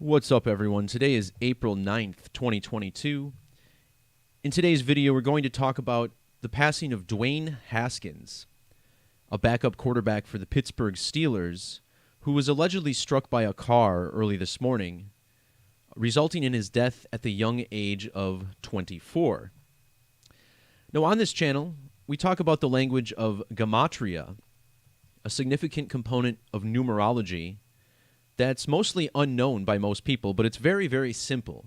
What's up, everyone? Today is April 9th, 2022. In today's video, we're going to talk about the passing of Dwayne Haskins, a backup quarterback for the Pittsburgh Steelers, who was allegedly struck by a car early this morning, resulting in his death at the young age of 24. Now, on this channel, we talk about the language of Gematria, a significant component of numerology that's mostly unknown by most people, but it's very, very simple.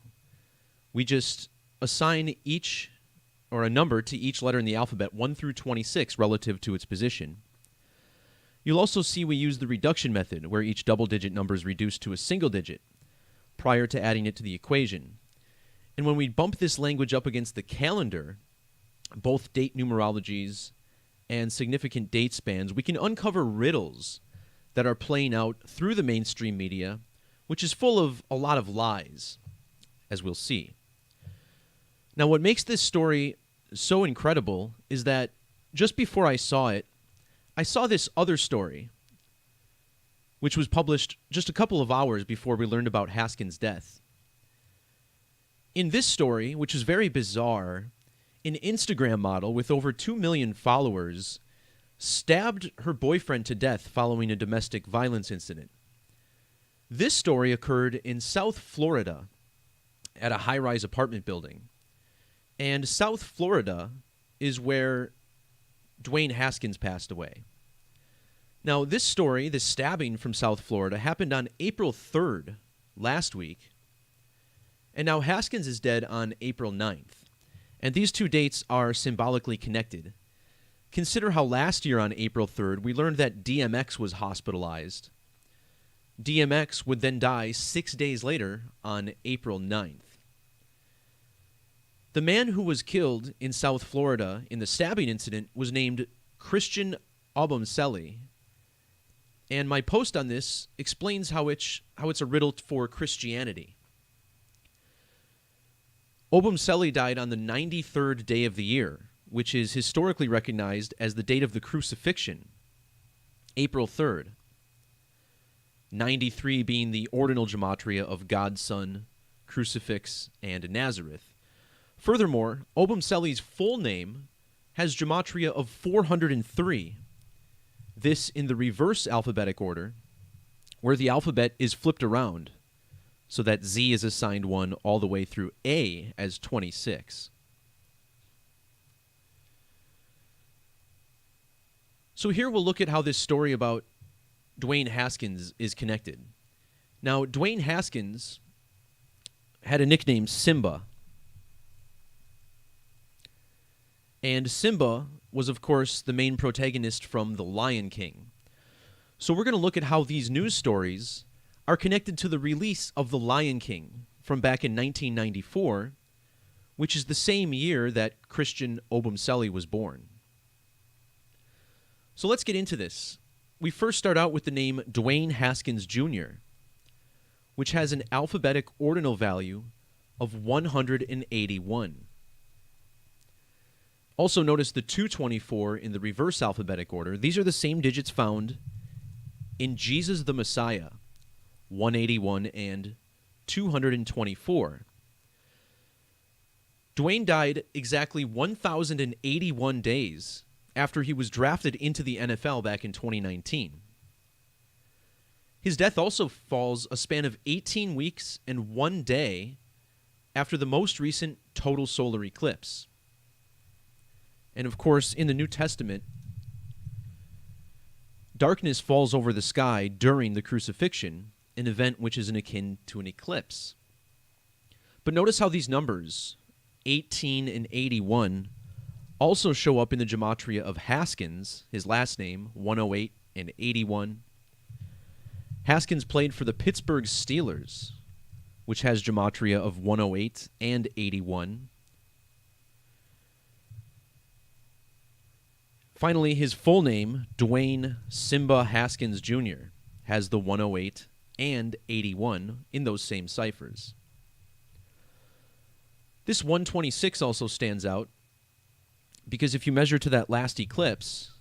We just assign a number to each letter in the alphabet, 1 through 26, relative to its position. You'll also see we use the reduction method, where each double-digit number is reduced to a single digit prior to adding it to the equation. And when we bump this language up against the calendar, both date numerologies and significant date spans, we can uncover riddles that are playing out through the mainstream media, which is full of a lot of lies, as we'll see. Now, what makes this story so incredible is that just before I saw it, I saw this other story, which was published just a couple of hours before we learned about Haskins' death. In this story, which is very bizarre, an Instagram model with over 2 million followers stabbed her boyfriend to death following a domestic violence incident. This story occurred in South Florida at a high-rise apartment building. And South Florida is where Dwayne Haskins passed away. Now, this story, this stabbing from South Florida, happened on April 3rd, last week. And now Haskins is dead on April 9th. And these two dates are symbolically connected. Consider how last year on April 3rd, we learned that DMX was hospitalized. DMX would then die 6 days later on April 9th. The man who was killed in South Florida in the stabbing incident was named Christian Obumseli. And my post on this explains how it's a riddle for Christianity. Obumseli died on the 93rd day of the year, which is historically recognized as the date of the crucifixion, April 3rd, 93 being the ordinal gematria of God, Son, Crucifix, and Nazareth. Furthermore, Obumseli's full name has gematria of 403, this in the reverse alphabetic order, where the alphabet is flipped around, so that Z is assigned 1 all the way through A as 26. So here we'll look at how this story about Dwayne Haskins is connected. Now, Dwayne Haskins had a nickname, Simba. And Simba was, of course, the main protagonist from The Lion King. So we're going to look at how these news stories are connected to the release of The Lion King from back in 1994, which is the same year that Christian Obumseli was born. So let's get into this. We first start out with the name Dwayne Haskins Jr., which has an alphabetic ordinal value of 181. Also notice the 224 in the reverse alphabetic order. These are the same digits found in Jesus the Messiah, 181 and 224. Dwayne died exactly 1,081 days after he was drafted into the NFL back in 2019. His death also falls a span of 18 weeks and 1 day after the most recent total solar eclipse. And of course, in the New Testament, darkness falls over the sky during the crucifixion, an event which is akin to an eclipse. But notice how these numbers, 18 and 81, also show up in the gematria of Haskins, his last name, 108 and 81. Haskins played for the Pittsburgh Steelers, which has gematria of 108 and 81. Finally, his full name, Dwayne Simba Haskins Jr., has the 108 and 81 in those same ciphers. This 126 also stands out because if you measure to that last eclipse,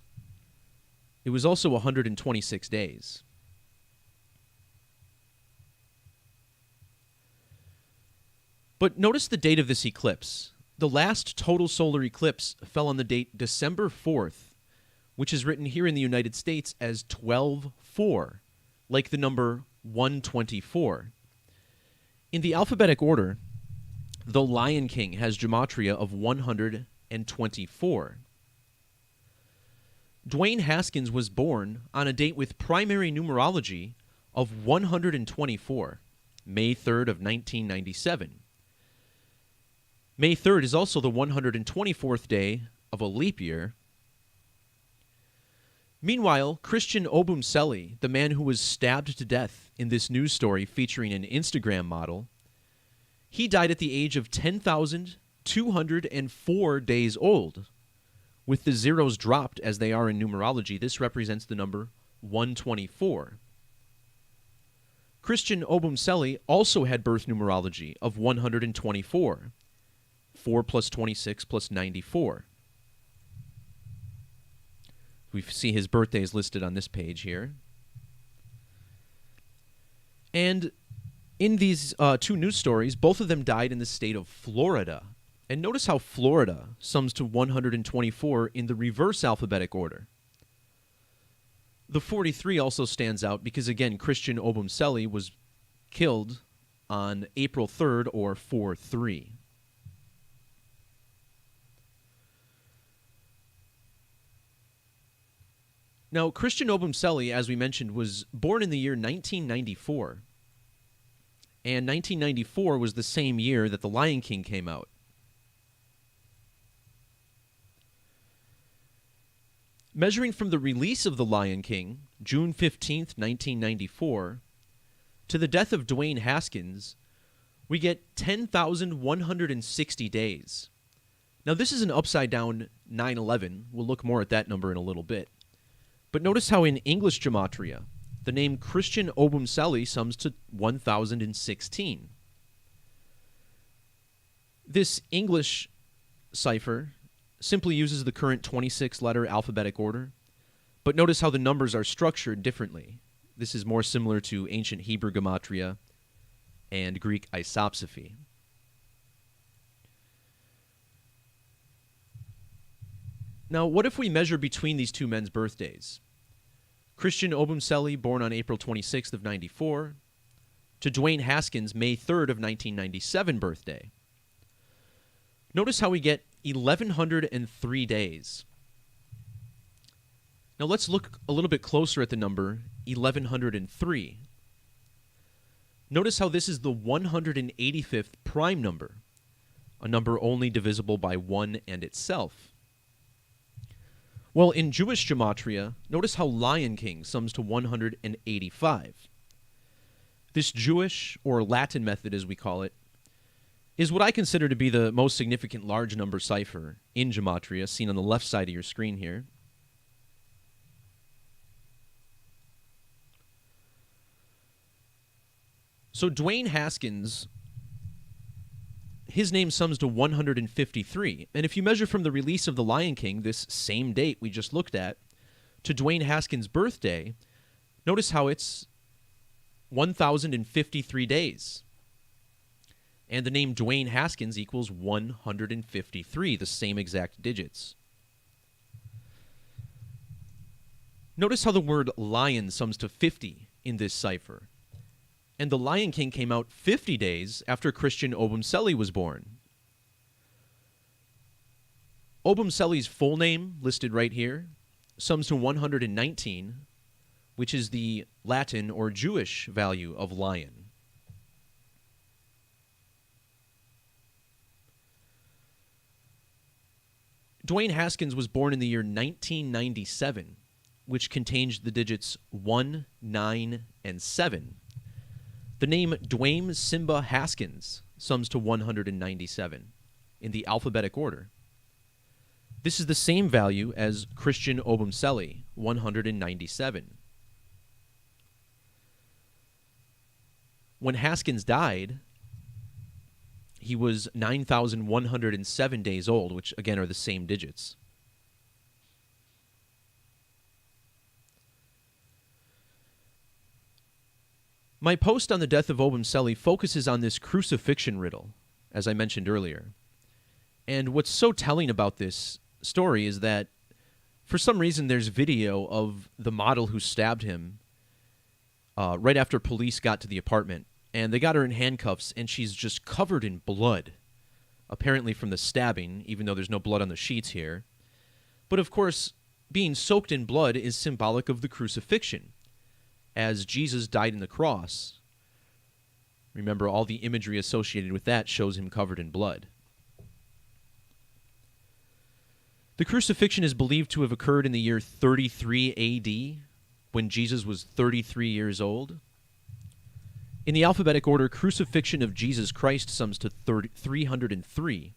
it was also 126 days. But notice the date of this eclipse. The last total solar eclipse fell on the date December 4th, which is written here in the United States as 12-4, like the number 124. In the alphabetic order, the Lion King has gematria of 124. Dwayne Haskins was born on a date with primary numerology of 124, May 3rd of 1997. May 3rd is also the 124th day of a leap year. Meanwhile, Christian Obumseli, the man who was stabbed to death in this news story featuring an Instagram model, he died at the age of 10,204 days old. With the zeros dropped as they are in numerology, this represents the number 124. Christian Obumseli also had birth numerology of 124. 4 plus 26 plus 94. We see his birthdays listed on this page here. And in these two news stories, both of them died in the state of Florida. And notice how Florida sums to 124 in the reverse alphabetic order. The 43 also stands out because, again, Christian Obumseli was killed on April 3rd, or 4-3. Now, Christian Obumseli, as we mentioned, was born in the year 1994. And 1994 was the same year that The Lion King came out. Measuring from the release of The Lion King, June 15th, 1994, to the death of Dwayne Haskins, we get 10,160 days. Now, this is an upside-down 9/11. We'll look more at that number in a little bit. But notice how in English gematria, the name Christian Obumseli sums to 1,016. This English cipher simply uses the current 26-letter alphabetic order, but notice how the numbers are structured differently. This is more similar to ancient Hebrew gematria and Greek isopsephy. Now, what if we measure between these two men's birthdays? Christian Obumseli, born on April 26th of 94, to Dwayne Haskins, May 3rd of 1997 birthday. Notice how we get 1,103 days. Now let's look a little bit closer at the number 1,103. Notice how this is the 185th prime number, a number only divisible by 1 and itself. Well, in Jewish gematria, notice how Lion King sums to 185. This Jewish, or Latin method as we call it, is what I consider to be the most significant large number cipher in gematria, seen on the left side of your screen here. So Dwayne Haskins, his name sums to 153. And if you measure from the release of The Lion King, this same date we just looked at, to Dwayne Haskins' birthday, notice how it's 1,053 days. And the name Dwayne Haskins equals 153, the same exact digits. Notice how the word lion sums to 50 in this cipher. And The Lion King came out 50 days after Christian Obumseli was born. Obumseli's full name, listed right here, sums to 119, which is the Latin or Jewish value of lion. Dwayne Haskins was born in the year 1997, which contains the digits 1, 9, and 7. The name Dwayne Simba Haskins sums to 197 in the alphabetic order. This is the same value as Christian Obumseli, 197. When Haskins died, he was 9,107 days old, which again are the same digits. My post on the death of Obumseli focuses on this crucifixion riddle, as I mentioned earlier. And what's so telling about this story is that for some reason there's video of the model who stabbed him right after police got to the apartment. And they got her in handcuffs, and she's just covered in blood, apparently from the stabbing, even though there's no blood on the sheets here. But of course, being soaked in blood is symbolic of the crucifixion, as Jesus died on the cross. Remember, all the imagery associated with that shows him covered in blood. The crucifixion is believed to have occurred in the year 33 AD, when Jesus was 33 years old. In the alphabetic order, crucifixion of Jesus Christ sums to 303,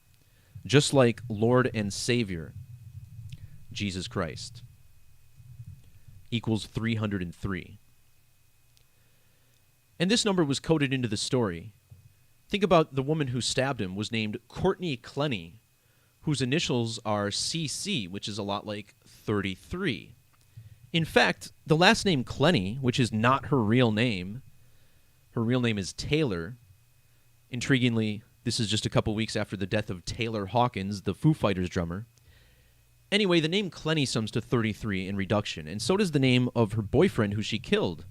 just like Lord and Savior, Jesus Christ, equals 303. And this number was coded into the story. Think about the woman who stabbed him was named Courtney Clenny, whose initials are CC, which is a lot like 33. In fact, the last name Clenny, which is not her real name is Taylor. Intriguingly, this is just a couple weeks after the death of Taylor Hawkins, the Foo Fighters drummer. Anyway, the name Clenny sums to 33 in reduction, and so does the name of her boyfriend who she killed.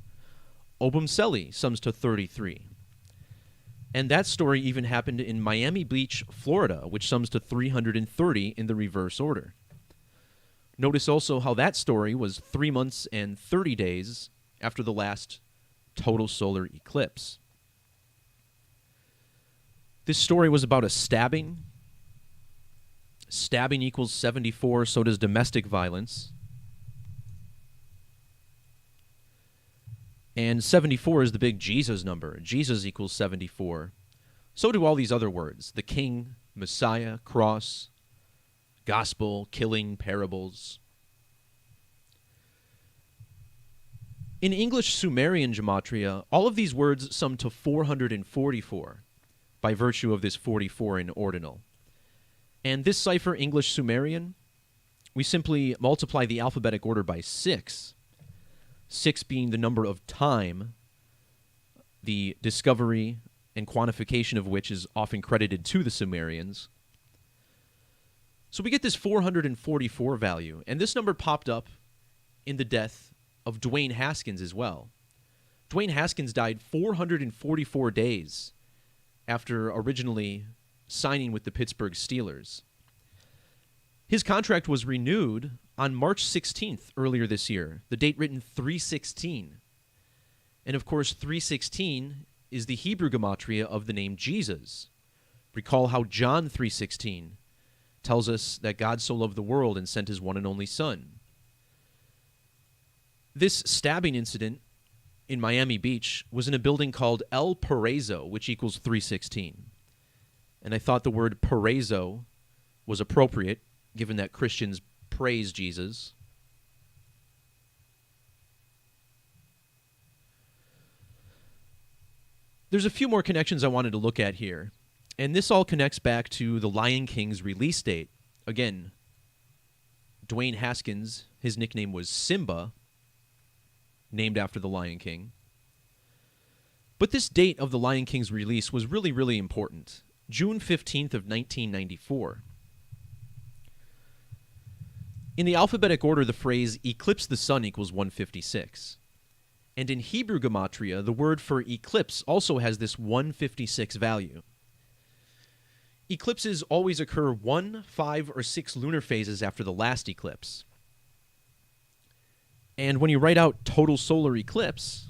Obumseli sums to 33. And that story even happened in Miami Beach, Florida, which sums to 330 in the reverse order. Notice also how that story was 3 months and 30 days after the last total solar eclipse. This story was about a stabbing. Stabbing equals 74, so does domestic violence. And 74 is the big Jesus number. Jesus equals 74. So do all these other words: the king, Messiah, cross, gospel, killing, parables. In English Sumerian Gematria, all of these words sum to 444 by virtue of this 44 in ordinal. And this cipher, English Sumerian, we simply multiply the alphabetic order by 6, 6 being the number of time, the discovery and quantification of which is often credited to the Sumerians. So we get this 444 value, and this number popped up in the death of Dwayne Haskins as well. Dwayne Haskins died 444 days after originally signing with the Pittsburgh Steelers. His contract was renewed on March 16th earlier this year, the date written 316. And of course, 316 is the Hebrew gematria of the name Jesus. Recall how John 3:16 tells us that God so loved the world and sent his one and only Son. This stabbing incident in Miami Beach was in a building called El Paraiso, which equals 316. And I thought the word paraiso was appropriate, given that Christians praise Jesus. There's a few more connections I wanted to look at here, and this all connects back to the Lion King's release date. Again, Dwayne Haskins, his nickname was Simba, named after the Lion King. But this date of the Lion King's release was really, really important. June 15th of 1994. In the alphabetic order, the phrase eclipse the sun equals 156. And in Hebrew gematria, the word for eclipse also has this 156 value. Eclipses always occur 1, 5, or 6 lunar phases after the last eclipse. And when you write out total solar eclipse,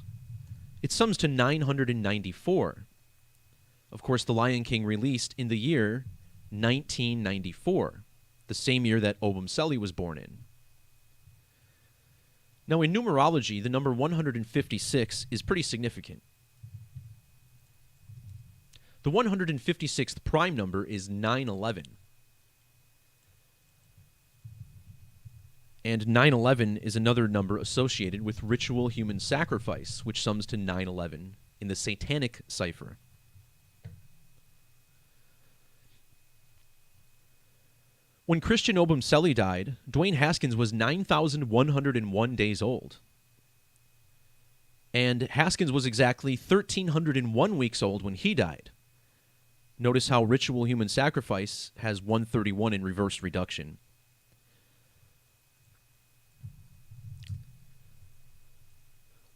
it sums to 994. Of course, The Lion King released in the year 1994, the same year that Obumseli was born in. Now, in numerology, the number 156 is pretty significant. The 156th prime number is 911. And 911 is another number associated with ritual human sacrifice, which sums to 911 in the satanic cipher. When Christian Obumseli died, Dwayne Haskins was 9,101 days old. And Haskins was exactly 1,301 weeks old when he died. Notice how ritual human sacrifice has 131 in reverse reduction.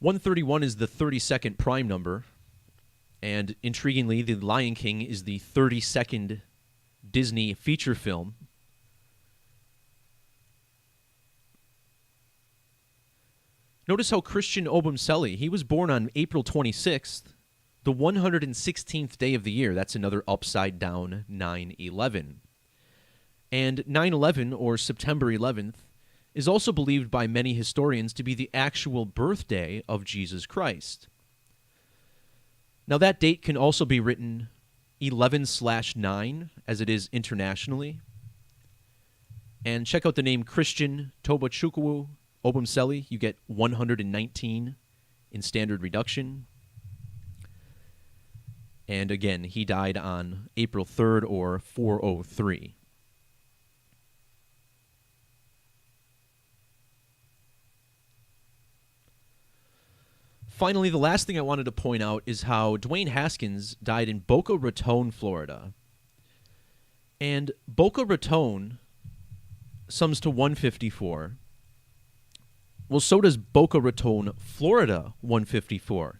$131 is the 32nd prime number, and intriguingly, The Lion King is the 32nd Disney feature film. Notice how Christian Obumseli, he was born on April 26th, the 116th day of the year. That's another upside-down 9/11. And 9/11, or September 11th, is also believed by many historians to be the actual birthday of Jesus Christ. Now, that date can also be written 11/9, as it is internationally. And check out the name Christian Tobachukwu Obumseli. You get 119 in standard reduction. And again, he died on April 3rd, or 403. Finally, the last thing I wanted to point out is how Dwayne Haskins died in Boca Raton, Florida. And Boca Raton sums to 154. Well, so does Boca Raton, Florida, 154.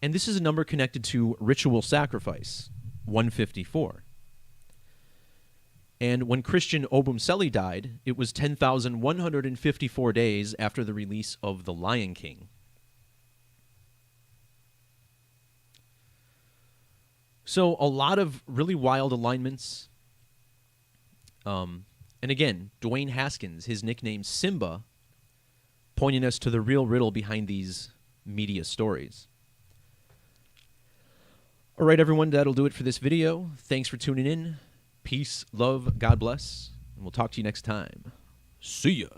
And this is a number connected to ritual sacrifice, 154. And when Christian Obumseli died, it was 10,154 days after the release of The Lion King. So a lot of really wild alignments. And again, Dwayne Haskins, his nickname Simba, pointing us to the real riddle behind these media stories. All right, everyone, that'll do it for this video. Thanks for tuning in. Peace, love, God bless, and we'll talk to you next time. See ya.